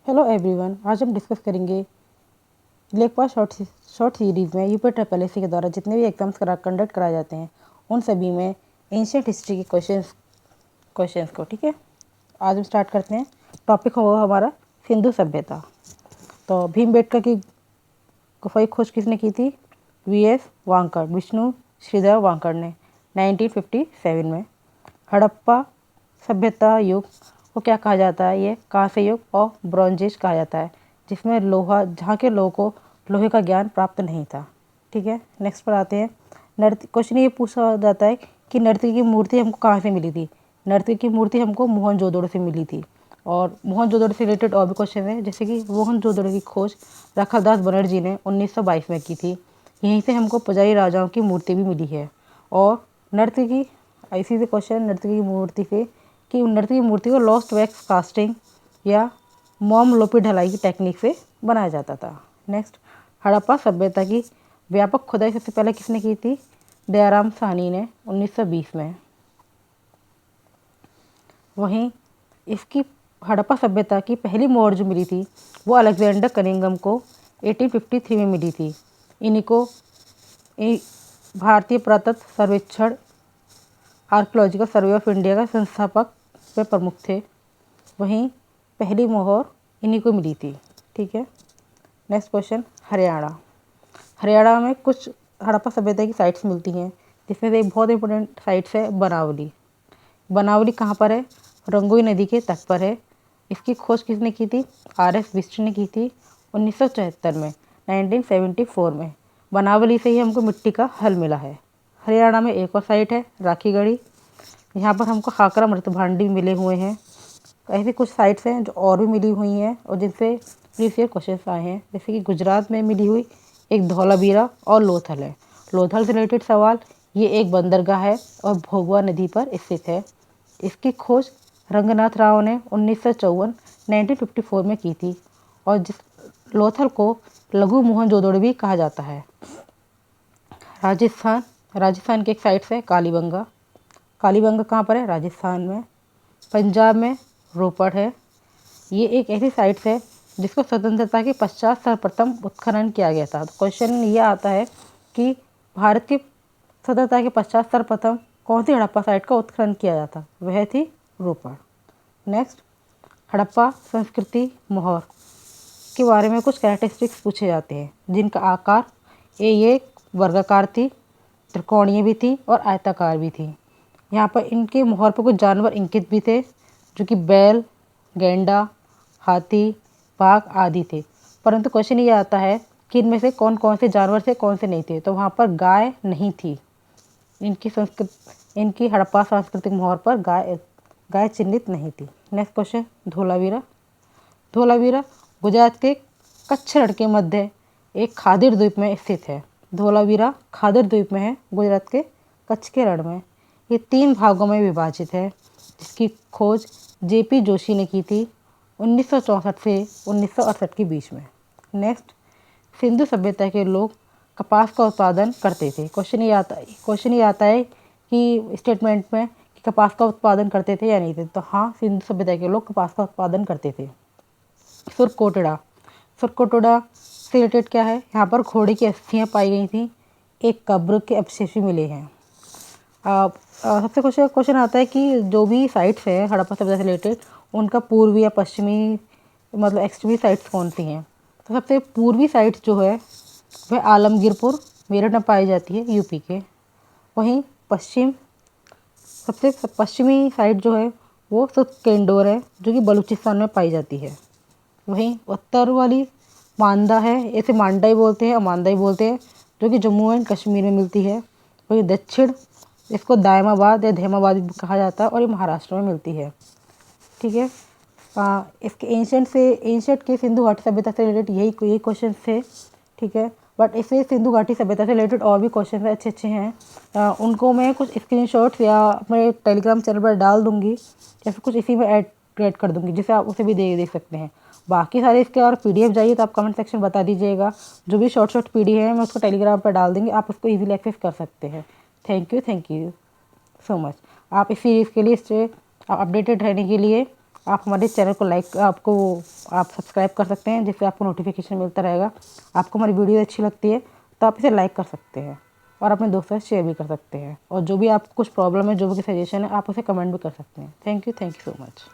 Hello everyone, आज हम discuss करेंगे लेखपाल शॉर्ट सीरीज़ में यूपी ट्रिपल एस सी के द्वारा जितने भी एग्जाम्स कंडक्ट कराए जाते हैं उन सभी में एंशियंट हिस्ट्री के क्वेश्चंस को। ठीक है, आज हम स्टार्ट करते हैं। टॉपिक होगा हमारा सिंधु सभ्यता। तो भीमबेटका की गुफाई खोज किसने की थी? वीएस वांकड़, विष्णु श्रीधर वांकड़ ने 1957 में। हड़प्पा सभ्यता युग को क्या कहा जाता है? ये कांस्य युग और ब्रॉन्ज एज कहा जाता है, जिसमें जहाँ के लोगों को लोहे का ज्ञान प्राप्त नहीं था। ठीक है, नेक्स्ट पर आते हैं। क्वेश्चन ये पूछा जाता है कि नर्तकी की मूर्ति हमको कहाँ से मिली थी? नर्तकी की मूर्ति हमको मोहनजोदड़ो से मिली थी। और मोहनजोदड़ो से रिलेटेड और भी क्वेश्चन है, जैसे कि मोहनजोदड़ो की खोज रखलदास बनर्जी ने 1922 में की थी। यहीं से हमको पुजारी राजाओं की मूर्ति भी मिली है। और नर्तकी, इसी से क्वेश्चन नर्तकी की मूर्ति से कि नर्तकी की मूर्ति को लॉस्ट वैक्स कास्टिंग या मोम लोपी ढलाई की टेक्निक से बनाया जाता था। नेक्स्ट, हड़प्पा सभ्यता की व्यापक खुदाई सबसे पहले किसने की थी? दयाराम साहनी ने 1920 में। वहीं इसकी हड़प्पा सभ्यता की पहली मोहर जो मिली थी वो अलेक्जेंडर कनिंघम को 1853 में मिली थी। इन्हीं को भारतीय पुरातत्व सर्वेक्षण आर्कियोलॉजिकल सर्वे ऑफ इंडिया का संस्थापक व प्रमुख थे। वहीं पहली मोहर इन्हीं को मिली थी। ठीक है, नेक्स्ट क्वेश्चन, हरियाणा। हरियाणा में कुछ हड़प्पा सभ्यता की साइट्स मिलती हैं, जिसमें से एक बहुत इंपॉर्टेंट साइट्स है बनावली। बनावली कहाँ पर है? रंगोई नदी के तट पर है। इसकी खोज किसने की थी? आर.एस. बिष्ट ने की थी 1974 में, 1974 में। बनावली से ही हमको मिट्टी का हल मिला है। हरियाणा में एक और साइट है राखीगढ़ी, यहाँ पर हमको खाकरा मृतभांडी मिले हुए हैं। ऐसी कुछ साइट्स हैं जो और भी मिली हुई हैं और जिनसे प्रीवियस क्वेश्चन आए हैं, जैसे कि गुजरात में मिली हुई एक धौलावीरा और लोथल है। लोथल से रिलेटेड सवाल, ये एक बंदरगाह है और भोगवा नदी पर स्थित है। इसकी खोज रंगनाथ राव ने 1954 में की थी और जिस लोथल को लघु मोहनजोदड़ो भी कहा जाता है। राजस्थान की एक साइट है कालीबंगा। कालीबंगा कहाँ पर है? राजस्थान में। पंजाब में रोपड़ है। ये एक ऐसी साइट है जिसको स्वतंत्रता के पश्चात सर्वप्रथम उत्खनन किया गया था। तो क्वेश्चन ये आता है कि भारत की स्वतंत्रता के पश्चात सर्वप्रथम कौन सी हड़प्पा साइट का उत्खनन किया जाता? वह थी रोपड़। नेक्स्ट, हड़प्पा संस्कृति मोहर के बारे में कुछ कैरेक्टरिस्टिक्स पूछे जाते हैं, जिनका आकार ये वर्गाकार थी, त्रिकोणीय भी थी और आयताकार भी थी। यहाँ पर इनके मोहर पर कुछ जानवर इंकित भी थे, जो कि बैल, गैंडा, हाथी, बाघ आदि थे। परंतु क्वेश्चन ये आता है कि इनमें से कौन कौन से जानवर थे, कौन से नहीं थे। तो वहाँ पर गाय नहीं थी। इनकी हड़प्पा सांस्कृतिक मोहर पर गाय चिन्हित नहीं थी। Next question, Dholavira. धोलावीरा गुजरात के कच्छ रण के मध्य एक खादिर द्वीप में स्थित है। धोलावीरा खादिर द्वीप में है, गुजरात के कच्छ के रण में। ये 3 भागों में विभाजित है, जिसकी खोज जेपी जोशी ने की थी 1964 से 1968 के बीच में। नेक्स्ट, सिंधु सभ्यता के लोग कपास का उत्पादन करते थे। क्वेश्चन ये आता है कि स्टेटमेंट में कि कपास का उत्पादन करते थे या नहीं थे। तो हाँ, सिंधु सभ्यता के लोग कपास का उत्पादन करते थे। सुरकोटड़ा से रिलेटेड क्या है? यहाँ पर घोड़े की अस्थियाँ पाई गई थी, एक कब्र के अवशेष भी मिले हैं। सबसे क्वेश्चन आता है कि जो भी साइट्स है हड़प्पा सभ्यता से रिलेटेड, उनका पूर्वी या पश्चिमी मतलब एक्सट्रीमी साइट्स कौन सी हैं? तो सबसे पूर्वी साइट्स जो है वह आलमगीरपुर मेरठ में पाई जाती है, यूपी के। वहीं सबसे पश्चिमी साइट जो है वो सुतकेंडोर है, जो कि बलूचिस्तान में पाई जाती है। वहीं उत्तर वाली मांदा है, इसे मांडा ही बोलते हैं और मांदा ही बोलते हैं, जो कि जम्मू एंड कश्मीर में मिलती है। वहीं दक्षिण, इसको दायमाबाद या धेमाबाद भी कहा जाता है और ये महाराष्ट्र में मिलती है। ठीक है, इसके एंशंट के सिंधु घाटी सभ्यता से रिलेटेड यही क्वेश्चन थे। ठीक है, बट इससे सिंधु घाटी सभ्यता से रिलेटेड और भी क्वेश्चन अच्छे हैं। उनको मैं कुछ स्क्रीनशॉट्स या अपने टेलीग्राम चैनल पर डाल दूँगी या फिर कुछ इसी में ऐड कर दूँगी, जिससे आप उसे भी देख सकते हैं। बाकी सारे इसके और पीडीएफ चाहिए तो आप कमेंट सेक्शन बता दीजिएगा। जो भी शॉर्ट पीडीएफ है मैं उसको टेलीग्राम पर डाल देंगे, आप उसको ईजिली एक्सेस कर सकते हैं। Thank you so much. आप इस सीरीज़ के लिए इससे अपडेटेड रहने के लिए आप हमारे चैनल को आप सब्सक्राइब कर सकते हैं, जिससे आपको नोटिफिकेशन मिलता रहेगा। आपको हमारी वीडियो अच्छी लगती है तो आप इसे लाइक कर सकते हैं और अपने दोस्तों से शेयर भी कर सकते हैं। और जो भी आपको कुछ प्रॉब्लम है, जो भी सजेशन है, आप उसे कमेंट भी कर सकते हैं। Thank you so much.